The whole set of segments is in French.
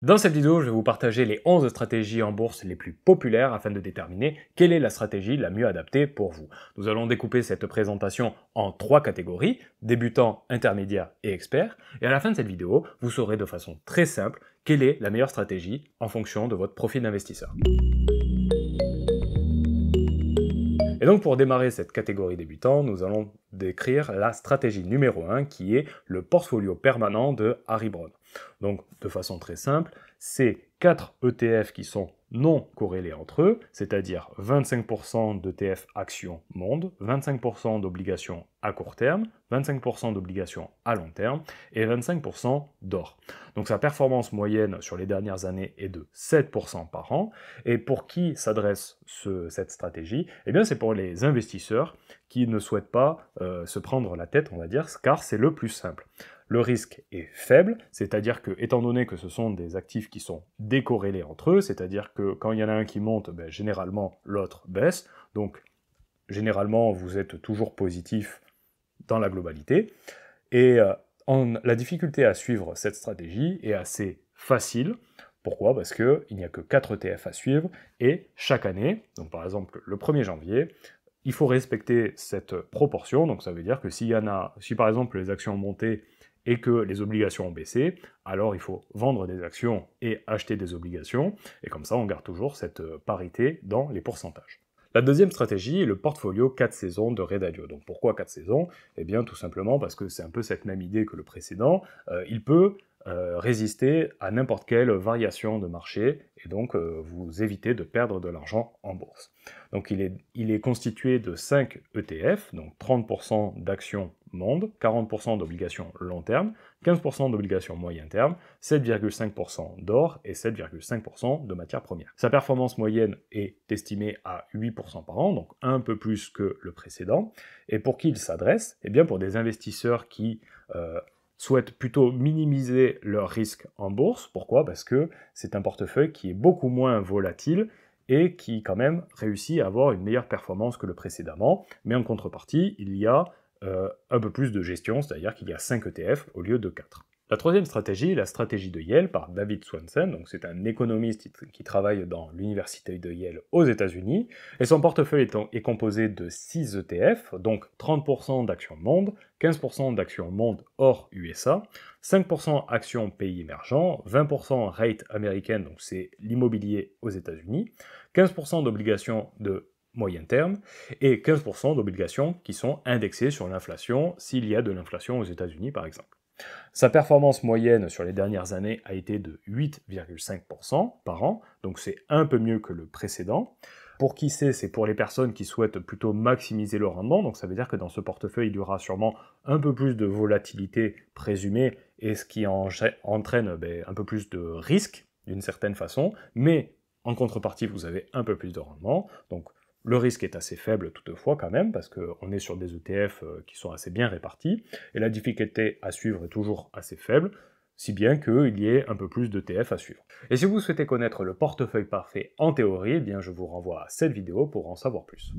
Dans cette vidéo, je vais vous partager les 11 stratégies en bourse les plus populaires afin de déterminer quelle est la stratégie la mieux adaptée pour vous. Nous allons découper cette présentation en 3 catégories, débutants, intermédiaires et experts, et à la fin de cette vidéo, vous saurez de façon très simple quelle est la meilleure stratégie en fonction de votre profil d'investisseur. Et donc pour démarrer cette catégorie débutant, nous allons décrire la stratégie numéro 1 qui est le portfolio permanent de Harry Browne. Donc de façon très simple, c'est 4 ETF qui sont non corrélés entre eux, c'est-à-dire 25% d'ETF actions monde, 25% d'obligations à court terme, 25% d'obligations à long terme et 25% d'or. Donc sa performance moyenne sur les dernières années est de 7% par an. Et pour qui s'adresse cette stratégie? Eh bien c'est pour les investisseurs qui ne souhaitent pas se prendre la tête, on va dire, car c'est le plus simple. Le risque est faible, c'est-à-dire que, étant donné que ce sont des actifs qui sont décorrélés entre eux, c'est-à-dire que quand il y en a un qui monte, généralement l'autre baisse, donc généralement vous êtes toujours positif dans la globalité, et la difficulté à suivre cette stratégie est assez facile. Pourquoi? Parce qu'il n'y a que 4 ETF à suivre, et chaque année, donc par exemple le 1er janvier, il faut respecter cette proportion, donc ça veut dire que si par exemple les actions ont monté et que les obligations ont baissé, alors il faut vendre des actions et acheter des obligations, et comme ça on garde toujours cette parité dans les pourcentages. La deuxième stratégie est le portfolio 4 saisons de Ray Dalio. Donc pourquoi 4 saisons? Eh bien tout simplement parce que c'est un peu cette même idée que le précédent, il peut résister à n'importe quelle variation de marché, et donc vous évitez de perdre de l'argent en bourse. Donc il est constitué de 5 ETF, donc 30% d'actions monde, 40% d'obligations long terme, 15% d'obligations moyen terme, 7,5% d'or et 7,5% de matières premières. Sa performance moyenne est estimée à 8% par an, donc un peu plus que le précédent. Et pour qui il s'adresse? Eh bien pour des investisseurs qui souhaitent plutôt minimiser leur risque en bourse. Pourquoi? Parce que c'est un portefeuille qui est beaucoup moins volatile et qui quand même réussit à avoir une meilleure performance que le précédemment, mais en contrepartie, il y a un peu plus de gestion, c'est-à-dire qu'il y a 5 ETF au lieu de 4. La troisième stratégie est la stratégie de Yale par David Swensen, donc c'est un économiste qui travaille dans l'université de Yale aux États-Unis, et son portefeuille est composé de 6 ETF, donc 30% d'actions monde, 15% d'actions monde hors USA, 5% actions pays émergents, 20% rate américaine, donc c'est l'immobilier aux États-Unis, 15% d'obligations de moyen terme, et 15% d'obligations qui sont indexées sur l'inflation, s'il y a de l'inflation aux États-Unis par exemple. Sa performance moyenne sur les dernières années a été de 8,5% par an, donc c'est un peu mieux que le précédent. Pour qui c'est pour les personnes qui souhaitent plutôt maximiser le rendement, donc ça veut dire que dans ce portefeuille, il y aura sûrement un peu plus de volatilité présumée, et ce qui entraîne un peu plus de risque, d'une certaine façon, mais en contrepartie, vous avez un peu plus de rendement, donc le risque est assez faible toutefois quand même, parce qu'on est sur des ETF qui sont assez bien répartis, et la difficulté à suivre est toujours assez faible, si bien qu'il y ait un peu plus d'ETF à suivre. Et si vous souhaitez connaître le portefeuille parfait en théorie, eh bien je vous renvoie à cette vidéo pour en savoir plus.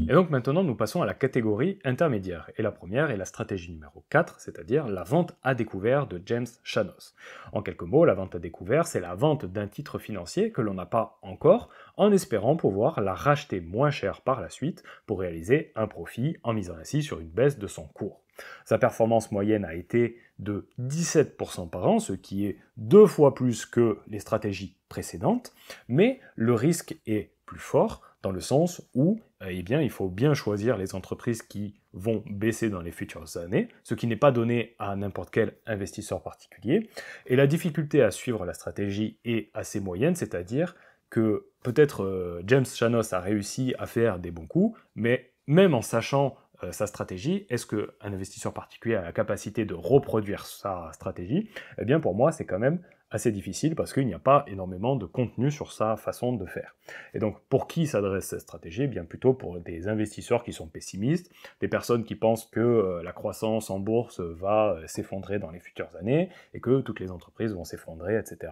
Et donc maintenant, nous passons à la catégorie intermédiaire. Et la première est la stratégie numéro 4, c'est-à-dire la vente à découvert de James Chanos. En quelques mots, la vente à découvert, c'est la vente d'un titre financier que l'on n'a pas encore, en espérant pouvoir la racheter moins cher par la suite pour réaliser un profit en misant ainsi sur une baisse de son cours. Sa performance moyenne a été de 17% par an, ce qui est 2 fois plus que les stratégies précédentes, mais le risque est plus fort dans le sens où il faut bien choisir les entreprises qui vont baisser dans les futures années, ce qui n'est pas donné à n'importe quel investisseur particulier. Et la difficulté à suivre la stratégie est assez moyenne, c'est-à-dire que peut-être James Chanos a réussi à faire des bons coups, mais même en sachant sa stratégie, est-ce qu'un investisseur particulier a la capacité de reproduire sa stratégie? Eh bien pour moi c'est quand même assez difficile parce qu'il n'y a pas énormément de contenu sur sa façon de faire. Et donc pour qui s'adresse cette stratégie? Eh bien plutôt pour des investisseurs qui sont pessimistes, des personnes qui pensent que la croissance en bourse va s'effondrer dans les futures années et que toutes les entreprises vont s'effondrer, etc.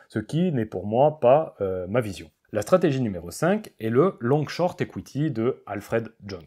Ce qui n'est pour moi pas ma vision. La stratégie numéro 5 est le long short equity de Alfred Jones.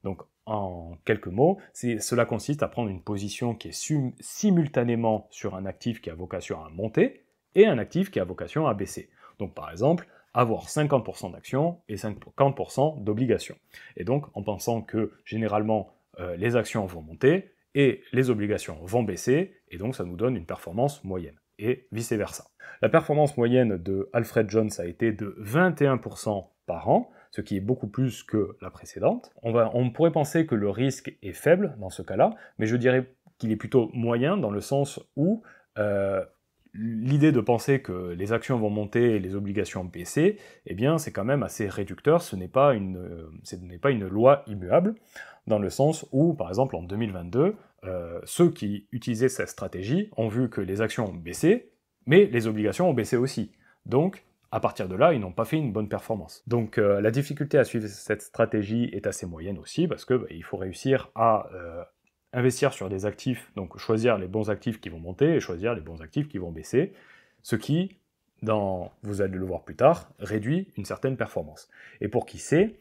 Donc, en quelques mots, cela consiste à prendre une position qui est simultanément sur un actif qui a vocation à monter et un actif qui a vocation à baisser. Donc, par exemple, avoir 50% d'actions et 50% d'obligations. Et donc, en pensant que généralement, les actions vont monter et les obligations vont baisser, et donc ça nous donne une performance moyenne, et vice-versa. La performance moyenne de Alfred Jones a été de 21% par an, ce qui est beaucoup plus que la précédente. On pourrait penser que le risque est faible dans ce cas-là, mais je dirais qu'il est plutôt moyen dans le sens où l'idée de penser que les actions vont monter et les obligations baisser, eh bien c'est quand même assez réducteur, ce n'est pas une loi immuable, dans le sens où, par exemple, en 2022, ceux qui utilisaient cette stratégie ont vu que les actions ont baissé, mais les obligations ont baissé aussi. Donc, à partir de là, ils n'ont pas fait une bonne performance. Donc la difficulté à suivre cette stratégie est assez moyenne aussi, parce que il faut réussir à investir sur des actifs, donc choisir les bons actifs qui vont monter et choisir les bons actifs qui vont baisser, ce qui, vous allez le voir plus tard, réduit une certaine performance. Et pour qui sait,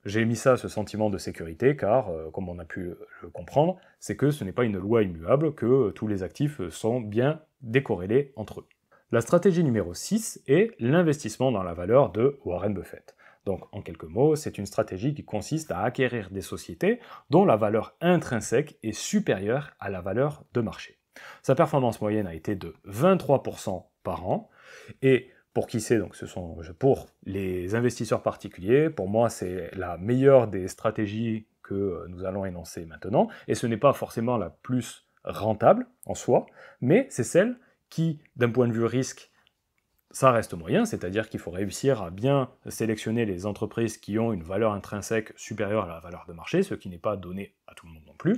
j'ai mis ça, ce sentiment de sécurité, car, comme on a pu le comprendre, c'est que ce n'est pas une loi immuable, que tous les actifs sont bien décorrélés entre eux. La stratégie numéro 6 est l'investissement dans la valeur de Warren Buffett. Donc, en quelques mots, c'est une stratégie qui consiste à acquérir des sociétés dont la valeur intrinsèque est supérieure à la valeur de marché. Sa performance moyenne a été de 23% par an, et pour qui c'est, donc pour les investisseurs particuliers, pour moi c'est la meilleure des stratégies que nous allons énoncer maintenant, et ce n'est pas forcément la plus rentable en soi, mais c'est celle qui, d'un point de vue risque, ça reste moyen, c'est-à-dire qu'il faut réussir à bien sélectionner les entreprises qui ont une valeur intrinsèque supérieure à la valeur de marché, ce qui n'est pas donné à tout le monde non plus,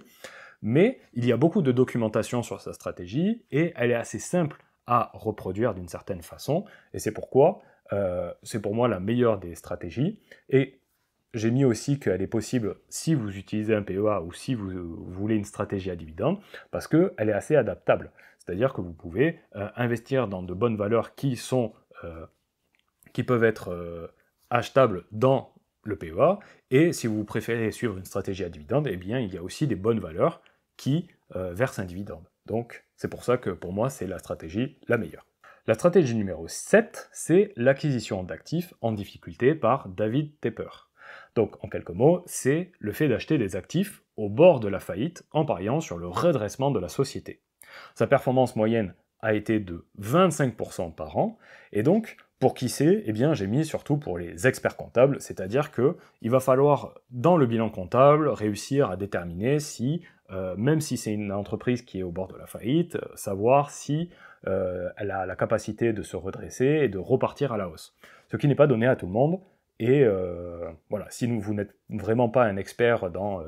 mais il y a beaucoup de documentation sur sa stratégie, et elle est assez simple à reproduire d'une certaine façon, et c'est pourquoi c'est pour moi la meilleure des stratégies, et j'ai mis aussi qu'elle est possible si vous utilisez un PEA ou si vous voulez une stratégie à dividende, parce qu'elle est assez adaptable. C'est-à-dire que vous pouvez investir dans de bonnes valeurs qui peuvent être achetables dans le PEA, et si vous préférez suivre une stratégie à dividende, eh bien il y a aussi des bonnes valeurs qui versent un dividende. Donc c'est pour ça que pour moi c'est la stratégie la meilleure. La stratégie numéro 7, c'est l'acquisition d'actifs en difficulté par David Tepper. Donc en quelques mots, c'est le fait d'acheter des actifs au bord de la faillite en pariant sur le redressement de la société. Sa performance moyenne a été de 25% par an, et donc, pour qui c'est, eh bien j'ai mis surtout pour les experts comptables, c'est-à-dire qu'il va falloir, dans le bilan comptable, réussir à déterminer si, même si c'est une entreprise qui est au bord de la faillite, savoir si elle a la capacité de se redresser et de repartir à la hausse. Ce qui n'est pas donné à tout le monde, et voilà, si vous n'êtes vraiment pas un expert dans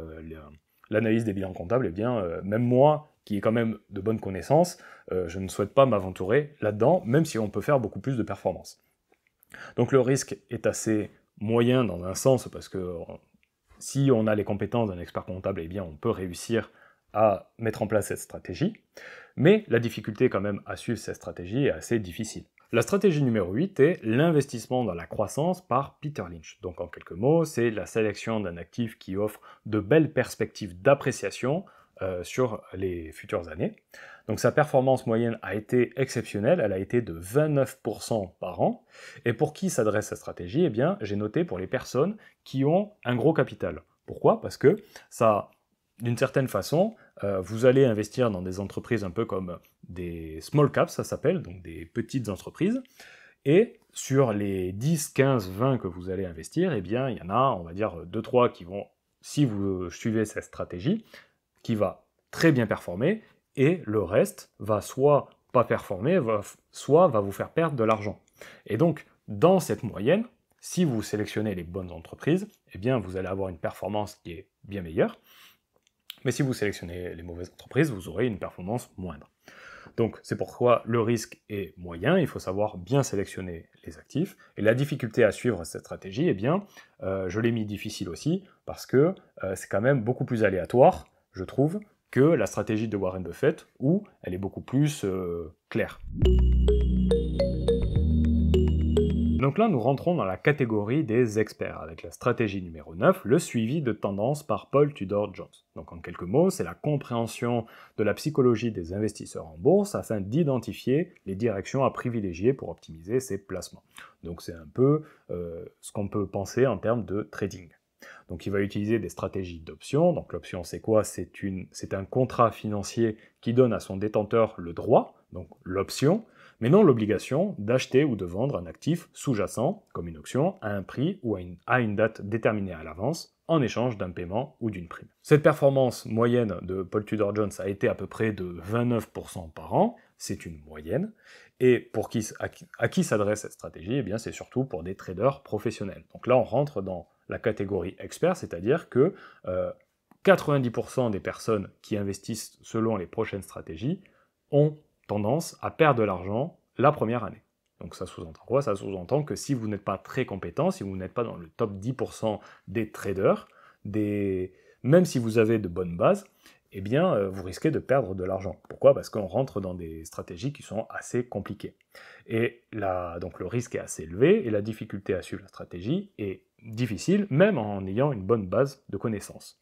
l'analyse des bilans comptables, eh bien, même moi, qui ai quand même de bonnes connaissances, je ne souhaite pas m'aventurer là-dedans, même si on peut faire beaucoup plus de performances. Donc le risque est assez moyen dans un sens, parce que si on a les compétences d'un expert comptable, eh bien on peut réussir à mettre en place cette stratégie, mais la difficulté quand même à suivre cette stratégie est assez difficile. La stratégie numéro 8 est l'investissement dans la croissance par Peter Lynch. Donc en quelques mots, c'est la sélection d'un actif qui offre de belles perspectives d'appréciation sur les futures années. Donc sa performance moyenne a été exceptionnelle, elle a été de 29% par an. Et pour qui s'adresse cette stratégie? Eh bien, j'ai noté pour les personnes qui ont un gros capital. Pourquoi? Parce que ça, d'une certaine façon, vous allez investir dans des entreprises un peu comme des small caps, ça s'appelle, donc des petites entreprises, et sur les 10, 15, 20 que vous allez investir, eh bien, il y en a, on va dire, 2-3 qui vont, si vous suivez cette stratégie, qui va très bien performer, et le reste va soit pas performer, soit va vous faire perdre de l'argent. Et donc, dans cette moyenne, si vous sélectionnez les bonnes entreprises, eh bien, vous allez avoir une performance qui est bien meilleure, mais si vous sélectionnez les mauvaises entreprises, vous aurez une performance moindre. Donc c'est pourquoi le risque est moyen, il faut savoir bien sélectionner les actifs, et la difficulté à suivre cette stratégie, eh bien, je l'ai mis difficile aussi, parce que c'est quand même beaucoup plus aléatoire, je trouve, que la stratégie de Warren Buffett, où elle est beaucoup plus claire. Donc là, nous rentrons dans la catégorie des experts, avec la stratégie numéro 9, le suivi de tendance par Paul Tudor Jones. Donc en quelques mots, c'est la compréhension de la psychologie des investisseurs en bourse afin d'identifier les directions à privilégier pour optimiser ses placements. Donc c'est un peu ce qu'on peut penser en termes de trading. Donc il va utiliser des stratégies d'options. Donc l'option c'est quoi? C'est un contrat financier qui donne à son détenteur le droit, donc l'option, mais non l'obligation d'acheter ou de vendre un actif sous-jacent, comme une option, à un prix ou à une date déterminée à l'avance, en échange d'un paiement ou d'une prime. Cette performance moyenne de Paul Tudor Jones a été à peu près de 29% par an, c'est une moyenne, et à qui s'adresse cette stratégie? Eh bien c'est surtout pour des traders professionnels. Donc là on rentre dans la catégorie expert, c'est-à-dire que 90% des personnes qui investissent selon les prochaines stratégies ont tendance à perdre de l'argent la première année. Donc ça sous-entend quoi? Ça sous-entend que si vous n'êtes pas très compétent, si vous n'êtes pas dans le top 10% des traders, même si vous avez de bonnes bases, eh bien vous risquez de perdre de l'argent. Pourquoi? Parce qu'on rentre dans des stratégies qui sont assez compliquées. Et donc le risque est assez élevé, et la difficulté à suivre la stratégie est difficile, même en ayant une bonne base de connaissances.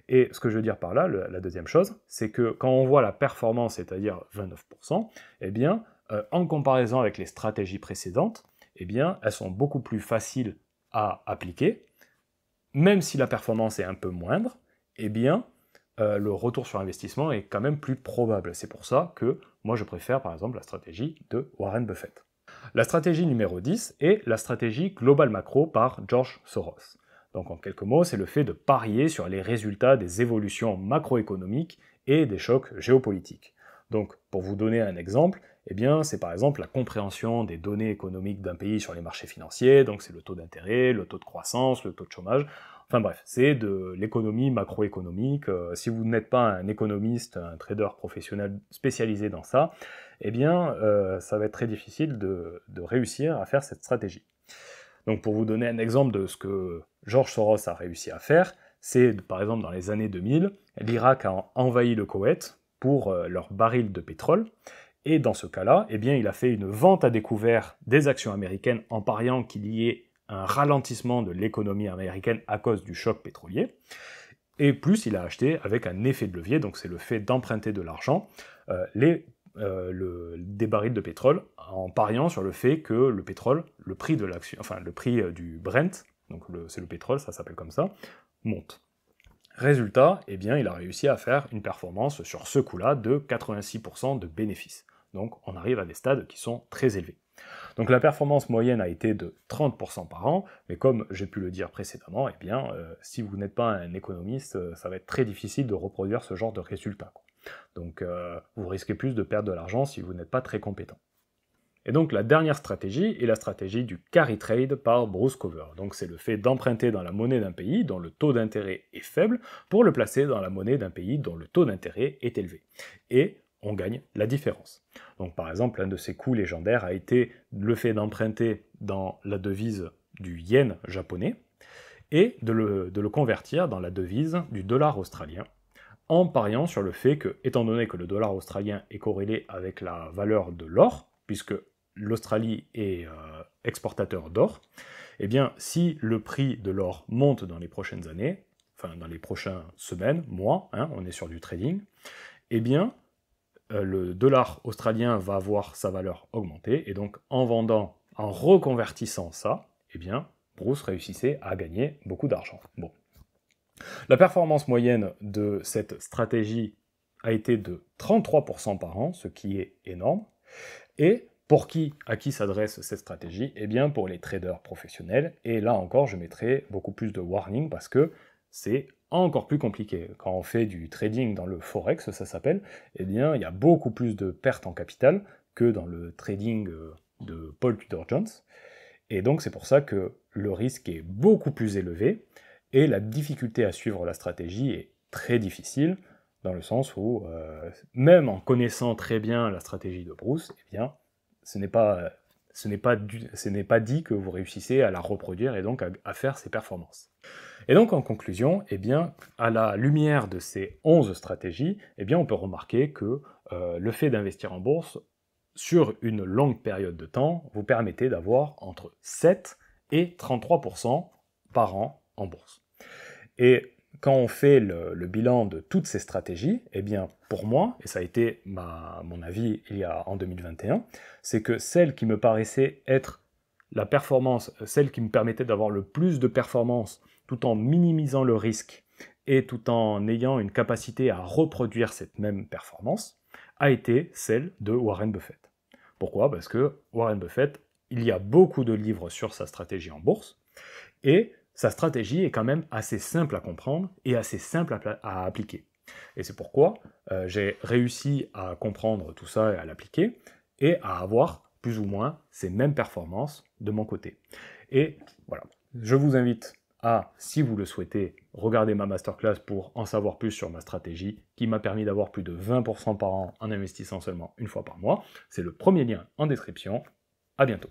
Et ce que je veux dire par là, la deuxième chose, c'est que quand on voit la performance, c'est-à-dire 29%, eh bien, en comparaison avec les stratégies précédentes, eh bien, elles sont beaucoup plus faciles à appliquer, même si la performance est un peu moindre, eh bien, le retour sur investissement est quand même plus probable. C'est pour ça que moi je préfère par exemple la stratégie de Warren Buffett. La stratégie numéro 10 est la stratégie Global Macro par George Soros. Donc en quelques mots, c'est le fait de parier sur les résultats des évolutions macroéconomiques et des chocs géopolitiques. Donc pour vous donner un exemple, eh bien c'est par exemple la compréhension des données économiques d'un pays sur les marchés financiers, donc c'est le taux d'intérêt, le taux de croissance, le taux de chômage, enfin bref, c'est de l'économie macroéconomique. Si vous n'êtes pas un économiste, un trader professionnel spécialisé dans ça, eh bien ça va être très difficile de réussir à faire cette stratégie. Donc pour vous donner un exemple de ce que George Soros a réussi à faire, c'est par exemple dans les années 2000, l'Irak a envahi le Koweït pour leurs barils de pétrole, et dans ce cas-là, eh bien, il a fait une vente à découvert des actions américaines en pariant qu'il y ait un ralentissement de l'économie américaine à cause du choc pétrolier, et plus il a acheté avec un effet de levier, donc c'est le fait d'emprunter de l'argent, des barils de pétrole en pariant sur le fait que le pétrole, le prix de l'action, enfin le prix du Brent, donc c'est le pétrole, ça s'appelle comme ça, monte. Résultat, eh bien, il a réussi à faire une performance sur ce coup-là de 86% de bénéfices. Donc on arrive à des stades qui sont très élevés. Donc la performance moyenne a été de 30% par an, mais comme j'ai pu le dire précédemment, eh bien, si vous n'êtes pas un économiste, ça va être très difficile de reproduire ce genre de résultats. Donc vous risquez plus de perdre de l'argent si vous n'êtes pas très compétent. Et donc la dernière stratégie est la stratégie du carry trade par Bruce Cover. Donc c'est le fait d'emprunter dans la monnaie d'un pays dont le taux d'intérêt est faible pour le placer dans la monnaie d'un pays dont le taux d'intérêt est élevé. Et on gagne la différence. Donc par exemple, un de ces coups légendaires a été le fait d'emprunter dans la devise du yen japonais et de le convertir dans la devise du dollar australien, en pariant sur le fait que, étant donné que le dollar australien est corrélé avec la valeur de l'or, puisque l'Australie est exportateur d'or, eh bien, si le prix de l'or monte dans les prochaines années, enfin dans les prochaines semaines, mois, on est sur du trading, eh bien, le dollar australien va voir sa valeur augmenter, et donc en vendant, en reconvertissant ça, eh bien, Bruce réussissait à gagner beaucoup d'argent. Bon. La performance moyenne de cette stratégie a été de 33% par an, ce qui est énorme, et à qui s'adresse cette stratégie? Eh bien pour les traders professionnels, et là encore je mettrai beaucoup plus de warning parce que c'est encore plus compliqué. Quand on fait du trading dans le forex, ça s'appelle, eh bien il y a beaucoup plus de pertes en capital que dans le trading de Paul Tudor Jones, et donc c'est pour ça que le risque est beaucoup plus élevé, et la difficulté à suivre la stratégie est très difficile, dans le sens où, même en connaissant très bien la stratégie de Bruce, eh bien, ce n'est pas dit que vous réussissez à la reproduire et donc à faire ces performances. Et donc en conclusion, eh bien, à la lumière de ces 11 stratégies, eh bien, on peut remarquer que le fait d'investir en bourse, sur une longue période de temps, vous permettez d'avoir entre 7 et 33% par an en bourse. Et quand on fait le bilan de toutes ces stratégies, eh bien pour moi, et ça a été mon avis en 2021, c'est que celle qui me paraissait être la performance, celle qui me permettait d'avoir le plus de performance tout en minimisant le risque et tout en ayant une capacité à reproduire cette même performance, a été celle de Warren Buffett. Pourquoi? Parce que Warren Buffett, il y a beaucoup de livres sur sa stratégie en bourse, et sa stratégie est quand même assez simple à comprendre et assez simple à appliquer. Et c'est pourquoi j'ai réussi à comprendre tout ça et à l'appliquer, et à avoir plus ou moins ces mêmes performances de mon côté. Et voilà, je vous invite à, si vous le souhaitez, regarder ma masterclass pour en savoir plus sur ma stratégie qui m'a permis d'avoir plus de 20% par an en investissant seulement une fois par mois. C'est le premier lien en description. À bientôt.